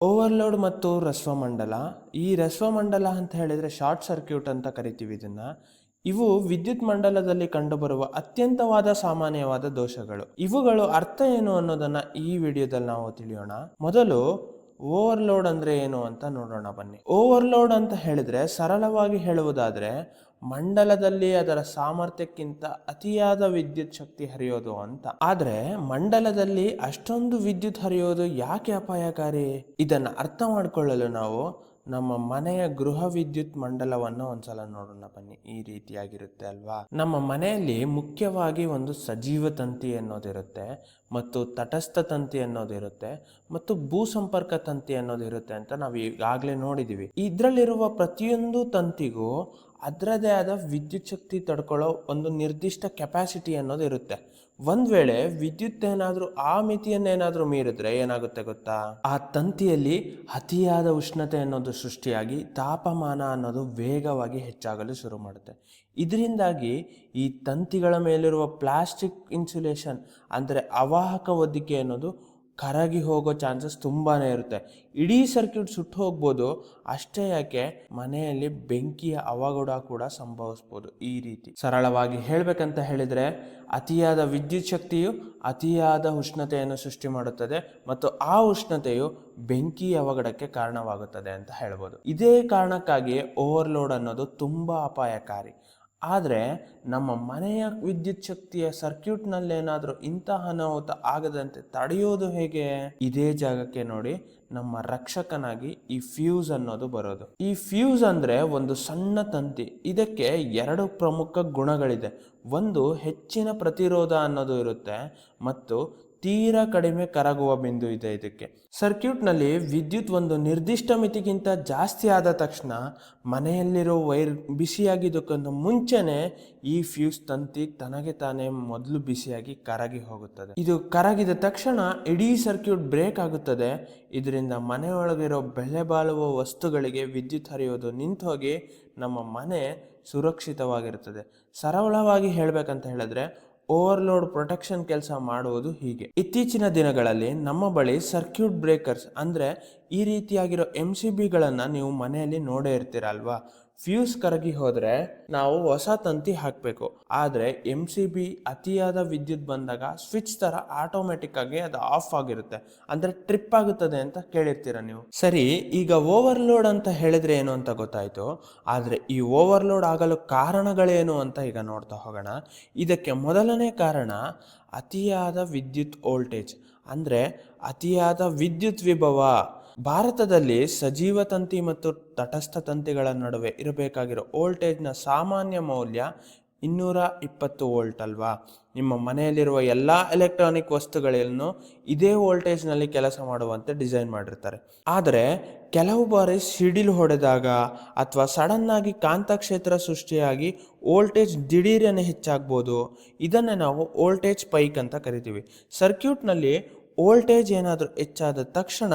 Overload ಮತ್ತು ರಸ್ವಮಂಡಲ. ಈ ರಸ್ವಮಂಡಲ ಅಂತ ಹೇಳಿದರೆ ಶಾರ್ಟ್ ಸರ್ಕ್ಯೂಟ್ ಅಂತ ಕರಿತೀವಿ ಇದನ್ನ. ಇವು ವಿದ್ಯುತ್ ಮಂಡಲದಲ್ಲಿ ಕಂಡುಬರುವ ಅತ್ಯಂತವಾದ ಸಾಮಾನ್ಯವಾದ ದೋಷಗಳು. ಇವುಗಳು ಅರ್ಥ ಏನು ಅನ್ನೋದನ್ನ ಈ ವಿಡಿಯೋದಲ್ಲಿ ನಾವು ತಿಳಿಯೋಣ. ಮೊದಲು ಓವರ್ಲೋಡ್ ಅಂದ್ರೆ ಏನು ಅಂತ ನೋಡೋಣ ಬನ್ನಿ. ಓವರ್ಲೋಡ್ ಅಂತ ಹೇಳಿದ್ರೆ ಸರಳವಾಗಿ ಹೇಳುವುದಾದ್ರೆ ಮಂಡಲದಲ್ಲಿ ಅದರ ಸಾಮರ್ಥ್ಯಕ್ಕಿಂತ ಅತಿಯಾದ ವಿದ್ಯುತ್ ಶಕ್ತಿ ಹರಿಯೋದು ಅಂತ. ಆದ್ರೆ ಮಂಡಲದಲ್ಲಿ ಅಷ್ಟೊಂದು ವಿದ್ಯುತ್ ಹರಿಯೋದು ಯಾಕೆ ಅಪಾಯಕಾರಿ? ಇದನ್ನ ಅರ್ಥ ಮಾಡಿಕೊಳ್ಳಲು ನಾವು ನಮ್ಮ ಮನೆಯ ಗೃಹ ವಿದ್ಯುತ್ ಮಂಡಲವನ್ನು ಒಂದ್ಸಲ ನೋಡೋಣ ಬನ್ನಿ. ಈ ರೀತಿಯಾಗಿರುತ್ತೆ ಅಲ್ವಾ? ನಮ್ಮ ಮನೆಯಲ್ಲಿ ಮುಖ್ಯವಾಗಿ ಒಂದು ಸಜೀವ ತಂತಿ ಅನ್ನೋದಿರುತ್ತೆ, ಮತ್ತು ತಟಸ್ಥ ತಂತಿ ಅನ್ನೋದಿರುತ್ತೆ, ಮತ್ತು ಭೂ ಸಂಪರ್ಕ ತಂತಿ ಅನ್ನೋದಿರುತ್ತೆ ಅಂತ ನಾವು ಈಗಾಗಲೇ ನೋಡಿದೀವಿ. ಇದರಲ್ಲಿರುವ ಪ್ರತಿಯೊಂದು ತಂತಿಗೂ ಅದರದೇ ಆದ ವಿದ್ಯುತ್ ಶಕ್ತಿ ತಡ್ಕೊಳ್ಳೋ ಒಂದು ನಿರ್ದಿಷ್ಟ ಕೆಪಾಸಿಟಿ ಅನ್ನೋದು ಇರುತ್ತೆ. ಒಂದ್ ವೇಳೆ ವಿದ್ಯುತ್ ಏನಾದ್ರೂ ಆ ಮಿತಿಯನ್ನೇನಾದ್ರೂ ಮೀರಿದ್ರೆ ಏನಾಗುತ್ತೆ ಗೊತ್ತಾ? ಆ ತಂತಿಯಲ್ಲಿ ಅತಿಯಾದ ಉಷ್ಣತೆ ಅನ್ನೋದು ಸೃಷ್ಟಿಯಾಗಿ ತಾಪಮಾನ ಅನ್ನೋದು ವೇಗವಾಗಿ ಹೆಚ್ಚಾಗಲು ಶುರು ಮಾಡುತ್ತೆ. ಇದರಿಂದಾಗಿ ಈ ತಂತಿಗಳ ಮೇಲಿರುವ ಪ್ಲಾಸ್ಟಿಕ್ ಇನ್ಸುಲೇಷನ್ ಅಂದರೆ ಅವಾಹಕ ಹೊದಿಕೆ ಅನ್ನೋದು ಕರಗಿ ಹೋಗೋ ಚಾನ್ಸಸ್ ತುಂಬಾನೇ ಇರುತ್ತೆ. ಇಡೀ ಸರ್ಕ್ಯೂಟ್ ಸುಟ್ಟು ಹೋಗ್ಬೋದು. ಅಷ್ಟೇ ಯಾಕೆ, ಮನೆಯಲ್ಲಿ ಬೆಂಕಿಯ ಅವಘಡ ಕೂಡ ಸಂಭವಿಸ್ಬೋದು. ಈ ರೀತಿ ಸರಳವಾಗಿ ಹೇಳ್ಬೇಕಂತ ಹೇಳಿದ್ರೆ, ಅತಿಯಾದ ವಿದ್ಯುತ್ ಶಕ್ತಿಯು ಅತಿಯಾದ ಉಷ್ಣತೆಯನ್ನು ಸೃಷ್ಟಿ ಮಾಡುತ್ತದೆ, ಮತ್ತು ಆ ಉಷ್ಣತೆಯು ಬೆಂಕಿ ಅವಘಡಕ್ಕೆ ಕಾರಣವಾಗುತ್ತದೆ ಅಂತ ಹೇಳ್ಬೋದು. ಇದೇ ಕಾರಣಕ್ಕಾಗಿ ಓವರ್ಲೋಡ್ ಅನ್ನೋದು ತುಂಬಾ ಅಪಾಯಕಾರಿ. ಆದರೆ ನಮ್ಮ ಮನೆಯ ವಿದ್ಯುತ್ ಶಕ್ತಿಯ ಸರ್ಕ್ಯೂಟ್ನಲ್ಲೇನಾದರೂ ಇಂತಹ ಅನಾಹುತ ಆಗದಂತೆ ತಡೆಯೋದು ಹೇಗೆ? ಇದೇ ಜಾಗಕ್ಕೆ ನೋಡಿ ನಮ್ಮ ರಕ್ಷಕನಾಗಿ ಈ ಫ್ಯೂಸ್ ಅನ್ನೋದು ಬರೋದು. ಈ ಫ್ಯೂಸ್ ಅಂದ್ರೆ ಒಂದು ಸಣ್ಣ ತಂತಿ. ಇದಕ್ಕೆ ಎರಡು ಪ್ರಮುಖ ಗುಣಗಳಿದೆ. ಒಂದು, ಹೆಚ್ಚಿನ ಪ್ರತಿರೋಧ ಅನ್ನೋದು ಇರುತ್ತೆ, ಮತ್ತು ತೀರಾ ಕಡಿಮೆ ಕರಗುವ ಬಿಂದು ಇದೆ ಇದಕ್ಕೆ. ಸರ್ಕ್ಯೂಟ್ನಲ್ಲಿ ವಿದ್ಯುತ್ ಒಂದು ನಿರ್ದಿಷ್ಟ ಮಿತಿಗಿಂತ ಜಾಸ್ತಿ ಆದ ತಕ್ಷಣ ಮನೆಯಲ್ಲಿರೋ ವೈರ್ ಬಿಸಿಯಾಗಿದ್ದಕ್ಕಿಂತ ಮುಂಚೆನೆ ಈ ಫ್ಯೂಸ್ ತಂತಿ ತನಗೆ ತಾನೇ ಮೊದಲು ಬಿಸಿಯಾಗಿ ಕರಗಿ ಹೋಗುತ್ತದೆ. ಇದು ಕರಗಿದ ತಕ್ಷಣ ಇಡೀ ಸರ್ಕ್ಯೂಟ್ ಬ್ರೇಕ್ ಆಗುತ್ತದೆ. ಇದರಿಂದ ಮನೆಯೊಳಗಿರೋ ಬೆಲೆ ಬಾಳುವ ವಸ್ತುಗಳಿಗೆ ವಿದ್ಯುತ್ ಹರಿಯೋದು ನಿಂತು ಹೋಗಿ ನಮ್ಮ ಮನೆ ಸುರಕ್ಷಿತವಾಗಿರುತ್ತದೆ. ಸರಳವಾಗಿ ಹೇಳ್ಬೇಕಂತ ಹೇಳಿದ್ರೆ ಓವರ್ಲೋಡ್ ಪ್ರೊಟೆಕ್ಷನ್ ಕೆಲಸ ಮಾಡುವುದು ಹೀಗೆ. ಇತ್ತೀಚಿನ ದಿನಗಳಲ್ಲಿ ನಮ್ಮ ಬಳಿ ಸರ್ಕ್ಯೂಟ್ ಬ್ರೇಕರ್ಸ್ ಅಂದ್ರೆ ಈ ರೀತಿಯಾಗಿರೋ MCBಗಳನ್ನು ನೀವು ಮನೆಯಲ್ಲಿ ನೋಡೇ ಇರ್ತೀರಲ್ವಾ? ಫ್ಯೂಸ್ ಕರಗಿ ಹೋದ್ರೆ ನಾವು ಹೊಸ ತಂತಿ ಹಾಕಬೇಕು. ಆದ್ರೆ MCB ಅತಿಯಾದ ವಿದ್ಯುತ್ ಬಂದಾಗ ಸ್ವಿಚ್ ತರ ಆಟೋಮೆಟಿಕ್ ಆಗಿ ಅದು ಆಫ್ ಆಗಿರುತ್ತೆ, ಅಂದ್ರೆ ಟ್ರಿಪ್ ಆಗುತ್ತದೆ ಅಂತ ಕೇಳಿರ್ತೀರ ನೀವು. ಸರಿ, ಈಗ ಓವರ್ಲೋಡ್ ಅಂತ ಹೇಳಿದ್ರೆ ಏನು ಅಂತ ಗೊತ್ತಾಯ್ತು. ಆದ್ರೆ ಈ ಓವರ್ಲೋಡ್ ಆಗಲು ಕಾರಣಗಳೇನು ಅಂತ ಈಗ ನೋಡ್ತಾ ಹೋಗೋಣ. ಇದಕ್ಕೆ ಮೊದಲನೇ ಕಾರಣ ಅತಿಯಾದ ವಿದ್ಯುತ್ ವೋಲ್ಟೇಜ್, ಅಂದ್ರೆ ಅತಿಯಾದ ವಿದ್ಯುತ್ ವಿಭವ. ಭಾರತದಲ್ಲಿ ಸಜೀವ ತಂತಿ ಮತ್ತು ತಟಸ್ಥ ತಂತಿಗಳ ನಡುವೆ ಇರಬೇಕಾಗಿರೋ ವೋಲ್ಟೇಜ್ನ ಸಾಮಾನ್ಯ ಮೌಲ್ಯ 220 ವೋಲ್ಟ್ ಅಲ್ವಾ? ನಿಮ್ಮ ಮನೆಯಲ್ಲಿರುವ ಎಲ್ಲ ಎಲೆಕ್ಟ್ರಾನಿಕ್ ವಸ್ತುಗಳನ್ನು ಇದೇ ವೋಲ್ಟೇಜ್ನಲ್ಲಿ ಕೆಲಸ ಮಾಡುವಂತೆ ಡಿಸೈನ್ ಮಾಡಿರ್ತಾರೆ. ಆದರೆ ಕೆಲವು ಬಾರಿ ಸಿಡಿಲು ಹೊಡೆದಾಗ ಅಥವಾ ಸಡನ್ ಆಗಿ ಕಾಂತಕ್ಷೇತ್ರ ಸೃಷ್ಟಿಯಾಗಿ ವೋಲ್ಟೇಜ್ ದಿಢೀರನೆ ಹೆಚ್ಚಾಗ್ಬೋದು. ಇದನ್ನೇ ನಾವು ವೋಲ್ಟೇಜ್ ಸ್ಪೈಕ್ ಅಂತ ಕರಿತೀವಿ. ಸರ್ಕ್ಯೂಟ್ನಲ್ಲಿ ವೋಲ್ಟೇಜ್ ಏನಾದರೂ ಹೆಚ್ಚಾದ ತಕ್ಷಣ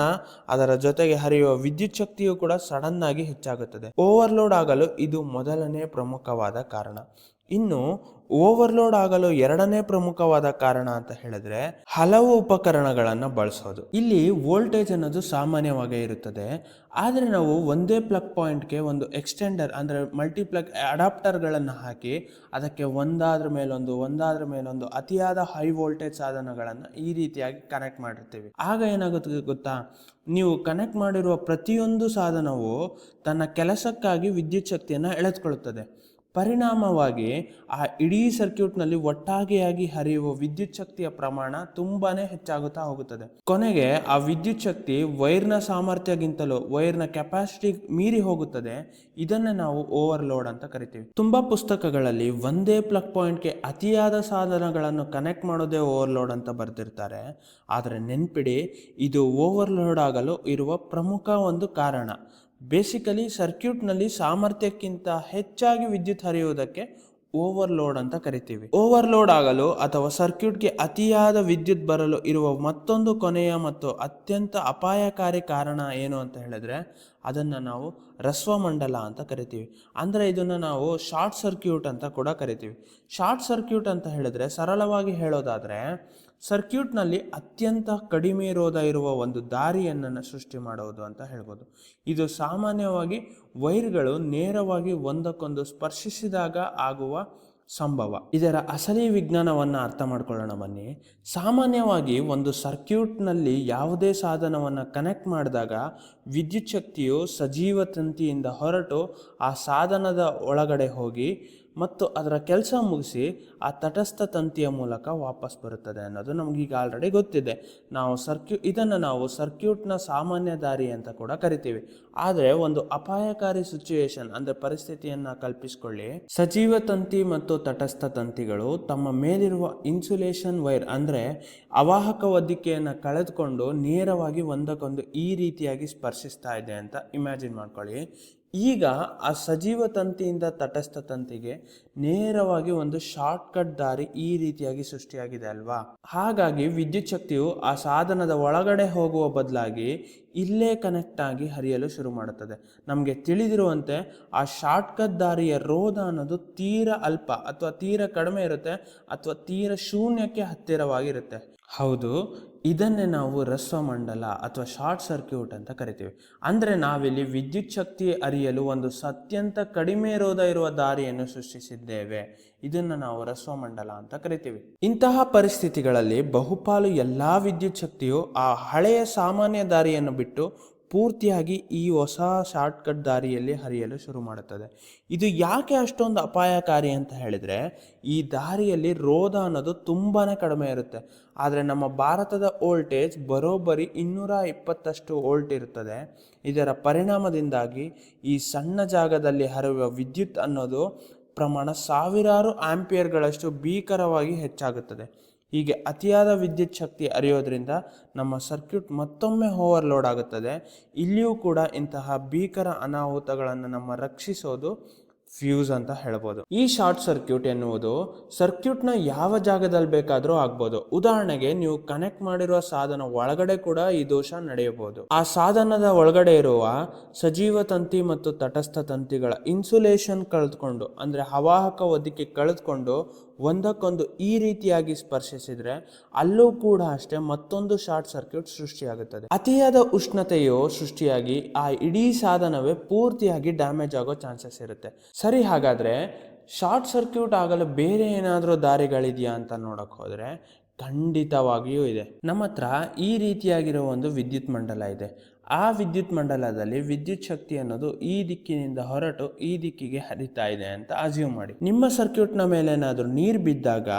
ಅದರ ಜೊತೆಗೆ ಹರಿಯುವ ವಿದ್ಯುತ್ ಶಕ್ತಿಯು ಕೂಡ ಸಡನ್ ಆಗಿ ಹೆಚ್ಚಾಗುತ್ತದೆ. ಓವರ್ಲೋಡ್ ಆಗಲು ಇದು ಮೊದಲನೇ ಪ್ರಮುಖವಾದ ಕಾರಣ. ಇನ್ನು ಓವರ್ಲೋಡ್ ಆಗಲು ಎರಡನೇ ಪ್ರಮುಖವಾದ ಕಾರಣ ಅಂತ ಹೇಳಿದ್ರೆ ಹಲವು ಉಪಕರಣಗಳನ್ನು ಬಳಸೋದು. ಇಲ್ಲಿ ವೋಲ್ಟೇಜ್ ಅನ್ನೋದು ಸಾಮಾನ್ಯವಾಗಿ ಇರುತ್ತದೆ, ಆದರೆ ನಾವು ಒಂದೇ ಪ್ಲಗ್ ಪಾಯಿಂಟ್ಗೆ ಒಂದು ಎಕ್ಸ್ಟೆಂಡರ್ ಅಂದ್ರೆ ಮಲ್ಟಿಪ್ಲಗ್ ಅಡಾಪ್ಟರ್ಗಳನ್ನು ಹಾಕಿ ಅದಕ್ಕೆ ಒಂದಾದ್ರ ಮೇಲೊಂದು ಅತಿಯಾದ ಹೈ ವೋಲ್ಟೇಜ್ ಸಾಧನಗಳನ್ನು ಈ ರೀತಿಯಾಗಿ ಕನೆಕ್ಟ್ ಮಾಡಿರ್ತೀವಿ. ಆಗ ಏನಾಗುತ್ತೆ ಗೊತ್ತಾ? ನೀವು ಕನೆಕ್ಟ್ ಮಾಡಿರುವ ಪ್ರತಿಯೊಂದು ಸಾಧನವು ತನ್ನ ಕೆಲಸಕ್ಕಾಗಿ ವಿದ್ಯುತ್ ಶಕ್ತಿಯನ್ನು ಎಳೆದುಕೊಳ್ಳುತ್ತದೆ. ಪರಿಣಾಮವಾಗಿ ಆ ಇಡೀ ಸರ್ಕ್ಯೂಟ್ನಲ್ಲಿ ಒಟ್ಟಾಗೆಯಾಗಿ ಹರಿಯುವ ವಿದ್ಯುತ್ ಶಕ್ತಿಯ ಪ್ರಮಾಣ ತುಂಬಾನೇ ಹೆಚ್ಚಾಗುತ್ತಾ ಹೋಗುತ್ತದೆ. ಕೊನೆಗೆ ಆ ವಿದ್ಯುತ್ ಶಕ್ತಿ ವೈರ್ನ ಸಾಮರ್ಥ್ಯಕ್ಕಿಂತಲೂ ವೈರ್ನ ಕೆಪಾಸಿಟಿ ಮೀರಿ ಹೋಗುತ್ತದೆ. ಇದನ್ನೇ ನಾವು ಓವರ್ಲೋಡ್ ಅಂತ ಕರಿತೀವಿ. ತುಂಬಾ ಪುಸ್ತಕಗಳಲ್ಲಿ ಒಂದೇ ಪ್ಲಗ್ ಪಾಯಿಂಟ್ಗೆ ಅತಿಯಾದ ಸಾಧನಗಳನ್ನು ಕನೆಕ್ಟ್ ಮಾಡೋದೇ ಓವರ್ಲೋಡ್ ಅಂತ ಬರೆದಿರ್ತಾರೆ. ಆದರೆ ನೆನ್ಪಿಡಿ, ಇದು ಓವರ್ಲೋಡ್ ಆಗಲು ಇರುವ ಪ್ರಮುಖ ಒಂದು ಕಾರಣ. ಬೇಸಿಕಲಿ ಸರ್ಕ್ಯೂಟ್ನಲ್ಲಿ ಸಾಮರ್ಥ್ಯಕ್ಕಿಂತ ಹೆಚ್ಚಾಗಿ ವಿದ್ಯುತ್ ಹರಿಯುವುದಕ್ಕೆ ಓವರ್ಲೋಡ್ ಅಂತ ಕರಿತೀವಿ. ಓವರ್ಲೋಡ್ ಆಗಲು ಅಥವಾ ಸರ್ಕ್ಯೂಟ್ಗೆ ಅತಿಯಾದ ವಿದ್ಯುತ್ ಬರಲು ಇರುವ ಮತ್ತೊಂದು ಕೊನೆಯ ಮತ್ತು ಅತ್ಯಂತ ಅಪಾಯಕಾರಿ ಕಾರಣ ಏನು ಅಂತ ಹೇಳಿದ್ರೆ ಅದನ್ನ ನಾವು ರಸ್ವಮಂಡಲ ಅಂತ ಕರಿತೀವಿ. ಅಂದರೆ ಇದನ್ನು ನಾವು ಶಾರ್ಟ್ ಸರ್ಕ್ಯೂಟ್ ಅಂತ ಕೂಡ ಕರಿತೀವಿ. ಶಾರ್ಟ್ ಸರ್ಕ್ಯೂಟ್ ಅಂತ ಹೇಳಿದ್ರೆ ಸರಳವಾಗಿ ಹೇಳೋದಾದರೆ ಸರ್ಕ್ಯೂಟ್ನಲ್ಲಿ ಅತ್ಯಂತ ಕಡಿಮೆ ರೋಧ ಇರುವ ಒಂದು ದಾರಿಯನ್ನು ಸೃಷ್ಟಿ ಮಾಡುವುದು ಅಂತ ಹೇಳ್ಬೋದು. ಇದು ಸಾಮಾನ್ಯವಾಗಿ ವೈರ್ಗಳು ನೇರವಾಗಿ ಒಂದಕ್ಕೊಂದು ಸ್ಪರ್ಶಿಸಿದಾಗ ಆಗುವ ಸಂಭವ. ಇದರ ಅಸಲಿ ವಿಜ್ಞಾನವನ್ನು ಅರ್ಥ ಮಾಡ್ಕೊಳ್ಳೋಣ ಬನ್ನಿ. ಸಾಮಾನ್ಯವಾಗಿ ಒಂದು ಸರ್ಕ್ಯೂಟ್ನಲ್ಲಿ ಯಾವುದೇ ಸಾಧನವನ್ನು ಕನೆಕ್ಟ್ ಮಾಡಿದಾಗ ವಿದ್ಯುತ್ ಶಕ್ತಿಯು ಸಜೀವ ತಂತಿಯಿಂದ ಹೊರಟು ಆ ಸಾಧನದ ಒಳಗಡೆ ಹೋಗಿ ಮತ್ತು ಅದರ ಕೆಲಸ ಮುಗಿಸಿ ಆ ತಟಸ್ಥ ತಂತಿಯ ಮೂಲಕ ವಾಪಸ್ ಬರುತ್ತದೆ ಅನ್ನೋದು ನಮಗೀಗ ಆಲ್ರೆಡಿ ಗೊತ್ತಿದೆ. ಇದನ್ನು ನಾವು ಸರ್ಕ್ಯೂಟ್ನ ಸಾಮಾನ್ಯ ದಾರಿ ಅಂತ ಕೂಡ ಕರಿತೀವಿ. ಆದರೆ ಒಂದು ಅಪಾಯಕಾರಿ ಸಿಚುಯೇಷನ್ ಅಂದರೆ ಪರಿಸ್ಥಿತಿಯನ್ನು ಕಲ್ಪಿಸಿಕೊಳ್ಳಿ. ಸಜೀವ ತಂತಿ ಮತ್ತು ತಟಸ್ಥ ತಂತಿಗಳು ತಮ್ಮ ಮೇಲಿರುವ ಇನ್ಸುಲೇಷನ್ ವೈರ್ ಅಂದರೆ ಅವಾಹಕ ಹೊದಿಕೆಯನ್ನು ಕಳೆದುಕೊಂಡು ನೇರವಾಗಿ ಒಂದಕ್ಕೊಂದು ಈ ರೀತಿಯಾಗಿ ಸ್ಪರ್ಶಿಸ್ತಾ ಇದೆ ಅಂತ ಇಮ್ಯಾಜಿನ್ ಮಾಡ್ಕೊಳ್ಳಿ. ಈಗ ಆ ಸಜೀವ ತಂತಿಯಿಂದ ತಟಸ್ಥ ತಂತಿಗೆ ನೇರವಾಗಿ ಒಂದು ಶಾರ್ಟ್ ಕಟ್ ದಾರಿ ಈ ರೀತಿಯಾಗಿ ಸೃಷ್ಟಿಯಾಗಿದೆ ಅಲ್ವಾ. ಹಾಗಾಗಿ ವಿದ್ಯುತ್ ಶಕ್ತಿಯು ಆ ಸಾಧನದ ಒಳಗಡೆ ಹೋಗುವ ಬದಲಾಗಿ ಇಲ್ಲೇ ಕನೆಕ್ಟ್ ಆಗಿ ಹರಿಯಲು ಶುರು ಮಾಡುತ್ತದೆ. ನಮಗೆ ತಿಳಿದಿರುವಂತೆ ಆ ಶಾರ್ಟ್ ಕಟ್ ದಾರಿಯ ರೋಧ ಅನ್ನೋದು ತೀರ ಅಲ್ಪ ಅಥವಾ ತೀರ ಕಡಿಮೆ ಇರುತ್ತೆ ಅಥವಾ ತೀರ ಶೂನ್ಯಕ್ಕೆ ಹತ್ತಿರವಾಗಿರುತ್ತೆ. ಹೌದು, ಇದನ್ನೇ ನಾವು ರಸ್ವಮಂಡಲ ಅಥವಾ ಶಾರ್ಟ್ ಸರ್ಕ್ಯೂಟ್ ಅಂತ ಕರಿತೀವಿ. ಅಂದರೆ ನಾವಿಲ್ಲಿ ವಿದ್ಯುತ್ ಶಕ್ತಿ ಹರಿಯಲು ಒಂದು ಅತ್ಯಂತ ಕಡಿಮೆ ರೋಧ ಇರುವ ದಾರಿಯನ್ನು ಸೃಷ್ಟಿಸಿದ್ದೇವೆ. ಇದನ್ನು ನಾವು ರಸ್ವಮಂಡಲ ಅಂತ ಕರಿತೀವಿ. ಇಂತಹ ಪರಿಸ್ಥಿತಿಗಳಲ್ಲಿ ಬಹುಪಾಲು ಎಲ್ಲ ವಿದ್ಯುತ್ ಶಕ್ತಿಯು ಆ ಹಳೆಯ ಸಾಮಾನ್ಯ ದಾರಿಯನ್ನು ಬಿಟ್ಟು ಪೂರ್ತಿಯಾಗಿ ಈ ಹೊಸ ಶಾರ್ಟ್ಕಟ್ ದಾರಿಯಲ್ಲಿ ಹರಿಯಲು ಶುರು ಮಾಡುತ್ತದೆ. ಇದು ಯಾಕೆ ಅಷ್ಟೊಂದು ಅಪಾಯಕಾರಿ ಅಂತ ಹೇಳಿದರೆ, ಈ ದಾರಿಯಲ್ಲಿ ರೋಧ ಅನ್ನೋದು ತುಂಬಾ ಕಡಿಮೆ ಇರುತ್ತೆ. ಆದರೆ ನಮ್ಮ ಭಾರತದ ವೋಲ್ಟೇಜ್ ಬರೋಬ್ಬರಿ 220 ವೋಲ್ಟ್ ಇರುತ್ತದೆ. ಇದರ ಪರಿಣಾಮದಿಂದಾಗಿ ಈ ಸಣ್ಣ ಜಾಗದಲ್ಲಿ ಹರಿಯುವ ವಿದ್ಯುತ್ ಅನ್ನೋದು ಪ್ರಮಾಣ ಸಾವಿರಾರು ಆಂಪಿಯರ್ಗಳಷ್ಟು ಭೀಕರವಾಗಿ ಹೆಚ್ಚಾಗುತ್ತದೆ. ಹೀಗೆ ಅತಿಯಾದ ವಿದ್ಯುತ್ ಶಕ್ತಿ ಹರಿಯೋದ್ರಿಂದ ನಮ್ಮ ಸರ್ಕ್ಯೂಟ್ ಮತ್ತೊಮ್ಮೆ ಓವರ್ಲೋಡ್ ಆಗುತ್ತದೆ. ಇಲ್ಲಿಯೂ ಕೂಡ ಇಂತಹ ಭೀಕರ ಅನಾಹುತಗಳನ್ನು ನಮ್ಮ ರಕ್ಷಿಸೋದು ಫ್ಯೂಸ್ ಅಂತ ಹೇಳ್ಬೋದು. ಈ ಶಾರ್ಟ್ ಸರ್ಕ್ಯೂಟ್ ಎನ್ನುವುದು ಸರ್ಕ್ಯೂಟ್ನ ಯಾವ ಜಾಗದಲ್ಲಿ ಬೇಕಾದರೂ ಆಗ್ಬೋದು. ಉದಾಹರಣೆಗೆ ನೀವು ಕನೆಕ್ಟ್ ಮಾಡಿರುವ ಸಾಧನ ಒಳಗಡೆ ಕೂಡ ಈ ದೋಷ ನಡೆಯಬಹುದು. ಆ ಸಾಧನದ ಒಳಗಡೆ ಇರುವ ಸಜೀವ ತಂತಿ ಮತ್ತು ತಟಸ್ಥ ತಂತಿಗಳ ಇನ್ಸುಲೇಷನ್ ಕಳೆದುಕೊಂಡು ಅಂದರೆ ಅವಾಹಕ ಹೊದಿಕೆ ಕಳೆದುಕೊಂಡು ಒಂದಕ್ಕೊಂದು ಈ ರೀತಿಯಾಗಿ ಸ್ಪರ್ಶಿಸಿದ್ರೆ ಅಲ್ಲೂ ಕೂಡ ಅಷ್ಟೇ ಮತ್ತೊಂದು ಶಾರ್ಟ್ ಸರ್ಕ್ಯೂಟ್ ಸೃಷ್ಟಿಯಾಗುತ್ತದೆ. ಅತಿಯಾದ ಉಷ್ಣತೆಯು ಸೃಷ್ಟಿಯಾಗಿ ಆ ಇಡೀ ಸಾಧನವೇ ಪೂರ್ತಿಯಾಗಿ ಡ್ಯಾಮೇಜ್ ಆಗೋ ಚಾನ್ಸಸ್ ಇರುತ್ತೆ. ಸರಿ, ಹಾಗಾದರೆ ಶಾರ್ಟ್ ಸರ್ಕ್ಯೂಟ್ ಆಗಲು ಬೇರೆ ಏನಾದರೂ ದಾರಿಗಳಿದೆಯಾ ಅಂತ ನೋಡೋಕೆ ಹೋದರೆ ಖಂಡಿತವಾಗಿಯೂ ಇದೆ. ನಮ್ಮ ಹತ್ರ ಈ ರೀತಿಯಾಗಿರೋ ಒಂದು ವಿದ್ಯುತ್ ಮಂಡಲ ಇದೆ. ಆ ವಿದ್ಯುತ್ ಮಂಡಲದಲ್ಲಿ ವಿದ್ಯುತ್ ಶಕ್ತಿ ಅನ್ನೋದು ಈ ದಿಕ್ಕಿನಿಂದ ಹೊರಟು ಈ ದಿಕ್ಕಿಗೆ ಹರಿತಾ ಇದೆ ಅಂತ ಅಸ್ಯೂಮ್ ಮಾಡಿ. ನಿಮ್ಮ ಸರ್ಕ್ಯೂಟ್ನ ಮೇಲೆ ಏನಾದರೂ ನೀರು ಬಿದ್ದಾಗ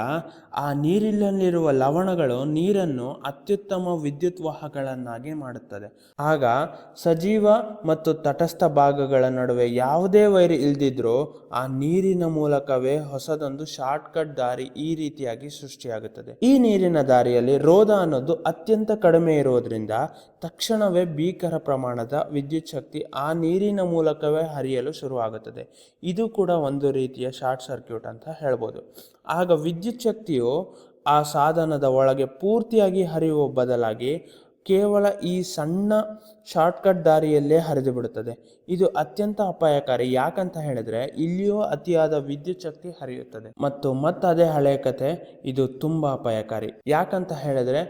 ಆ ನೀರಿನಲ್ಲಿರುವ ಲವಣಗಳು ನೀರನ್ನು ಅತ್ಯುತ್ತಮ ವಿದ್ಯುತ್ ವಾಹಕಗಳನ್ನಾಗಿ ಮಾಡುತ್ತದೆ. ಆಗ ಸಜೀವ ಮತ್ತು ತಟಸ್ಥ ಭಾಗಗಳ ನಡುವೆ ಯಾವುದೇ ವೈರ್ ಇಲ್ದಿದ್ರೂ ಆ ನೀರಿನ ಮೂಲಕವೇ ಹೊಸದೊಂದು ಶಾರ್ಟ್ ಕಟ್ ದಾರಿ ಈ ರೀತಿಯಾಗಿ ಸೃಷ್ಟಿಯಾಗುತ್ತದೆ. ಈ ನೀರಿನ ದಾರಿಯಲ್ಲಿ ರೋಧ ಅನ್ನೋದು ಅತ್ಯಂತ ಕಡಿಮೆ ಇರೋದ್ರಿಂದ ತಕ್ಷಣವೇ ಭೀಕರ ಪ್ರಮಾಣದ ವಿದ್ಯುತ್ ಶಕ್ತಿ ಆ ನೀರಿನ ಮೂಲಕವೇ ಹರಿಯಲು ಶುರುವಾಗುತ್ತದೆ. ಇದು ಕೂಡ ಒಂದು ರೀತಿಯ ಶಾರ್ಟ್ ಸರ್ಕ್ಯೂಟ್ ಅಂತ ಹೇಳ್ಬೋದು. ಆಗ ವಿದ್ಯುತ್ ಶಕ್ತಿಯು ಆ ಸಾಧನದ ಒಳಗೆ ಪೂರ್ತಿಯಾಗಿ ಹರಿಯುವ ಬದಲಾಗಿ ಕೇವಲ ಈ ಸಣ್ಣ ಶಾರ್ಟ್ಕಟ್ ದಾರಿಯಲ್ಲೇ ಹರಿದು ಬಿಡುತ್ತದೆ. ಇದು ಅತ್ಯಂತ ಅಪಾಯಕಾರಿ. ಯಾಕಂತ ಹೇಳಿದ್ರೆ ಇಲ್ಲಿಯೂ ಅತಿಯಾದ ವಿದ್ಯುತ್ ಶಕ್ತಿ ಹರಿಯುತ್ತದೆ. ಮತ್ತು ಅದೇ ಹಳೆಯ ಕತೆ, ಇದು ತುಂಬಾ ಅಪಾಯಕಾರಿ. ಯಾಕಂತ ಹೇಳಿದ್ರೆ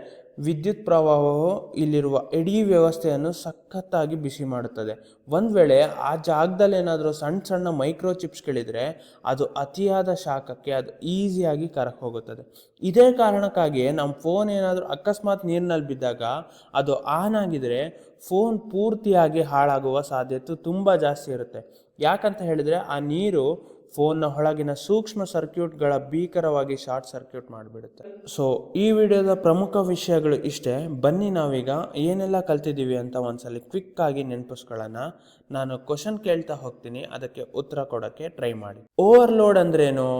ವಿದ್ಯುತ್ ಪ್ರವಾಹವು ಇಲ್ಲಿರುವ ಇಡೀ ವ್ಯವಸ್ಥೆಯನ್ನು ಸಖತ್ತಾಗಿ ಬಿಸಿ ಮಾಡುತ್ತದೆ. ಒಂದು ವೇಳೆ ಆ ಜಾಗದಲ್ಲಿ ಏನಾದರೂ ಸಣ್ಣ ಮೈಕ್ರೋ ಚಿಪ್ಸ್ಗಳಿದ್ರೆ ಅದು ಅತಿಯಾದ ಶಾಖಕ್ಕೆ ಅದು ಈಸಿಯಾಗಿ ಕರಗಿ ಹೋಗುತ್ತದೆ. ಇದೇ ಕಾರಣಕ್ಕಾಗಿಯೇ ನಮ್ಮ ಫೋನ್ ಏನಾದರೂ ಅಕಸ್ಮಾತ್ ನೀರಿನಲ್ಲಿ ಬಿದ್ದಾಗ ಅದು ಆನ್ ಆಗಿದ್ರೆ ಫೋನ್ ಪೂರ್ತಿಯಾಗಿ ಹಾಳಾಗುವ ಸಾಧ್ಯತೆ ತುಂಬ ಜಾಸ್ತಿ ಇರುತ್ತೆ. ಯಾಕಂತ ಹೇಳಿದರೆ ಆ ನೀರು ಫೋನ್ನ ಒಳಗಿನ ಸೂಕ್ಷ್ಮ ಸರ್ಕ್ಯೂಟ್ಗಳ ಭೀಕರವಾಗಿ ಶಾರ್ಟ್ ಸರ್ಕ್ಯೂಟ್ ಮಾಡಿಬಿಡುತ್ತೆ. ಸೊ ಈ ವಿಡಿಯೋದ ಪ್ರಮುಖ ವಿಷಯಗಳು ಇಷ್ಟೇ. ಬನ್ನಿ ನಾವೀಗ ಏನೆಲ್ಲ ಕಲ್ತಿದ್ದೀವಿ ಅಂತ ಒಂದ್ಸಲ ಕ್ವಿಕ್ ಆಗಿ ನೆನಪಿಸ್ಕೊಳ್ಳೋಣ. ನಾನು ಕ್ವಶನ್ ಕೇಳ್ತಾ ಹೋಗ್ತೀನಿ, ಅದಕ್ಕೆ ಉತ್ತರ ಕೊಡೋಕ್ಕೆ ಟ್ರೈ ಮಾಡಿ. ಓವರ್ಲೋಡ್ ಅಂದ್ರೇನು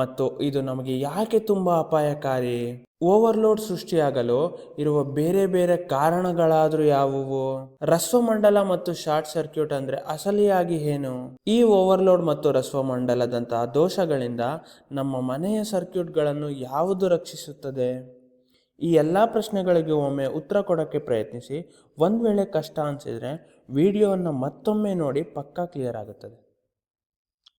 ಮತ್ತು ಇದು ನಮಗೆ ಯಾಕೆ ತುಂಬ ಅಪಾಯಕಾರಿ? ಓವರ್ಲೋಡ್ ಸೃಷ್ಟಿಯಾಗಲು ಇರುವ ಬೇರೆ ಬೇರೆ ಕಾರಣಗಳಾದರೂ ಯಾವುವು? ರಸ್ವಮಂಡಲ ಮತ್ತು ಶಾರ್ಟ್ ಸರ್ಕ್ಯೂಟ್ ಅಂದ್ರೆ ಅಸಲಿಯಾಗಿ ಏನು? ಈ ಓವರ್ಲೋಡ್ ಮತ್ತು ರಸ್ವಮಂಡಲದಂತಹ ದೋಷಗಳಿಂದ ನಮ್ಮ ಮನೆಯ ಸರ್ಕ್ಯೂಟ್ಗಳನ್ನು ಯಾವುದು ರಕ್ಷಿಸುತ್ತದೆ? ಈ ಎಲ್ಲ ಪ್ರಶ್ನೆಗಳಿಗೆ ಒಮ್ಮೆ ಉತ್ತರ ಕೊಡೋಕ್ಕೆ ಪ್ರಯತ್ನಿಸಿ. ಒಂದು ವೇಳೆ ಕಷ್ಟ ಅನಿಸಿದರೆ ವಿಡಿಯೋವನ್ನು ಮತ್ತೊಮ್ಮೆ ನೋಡಿ ಪಕ್ಕಾ ಕ್ಲಿಯರ್ ಆಗುತ್ತದೆ.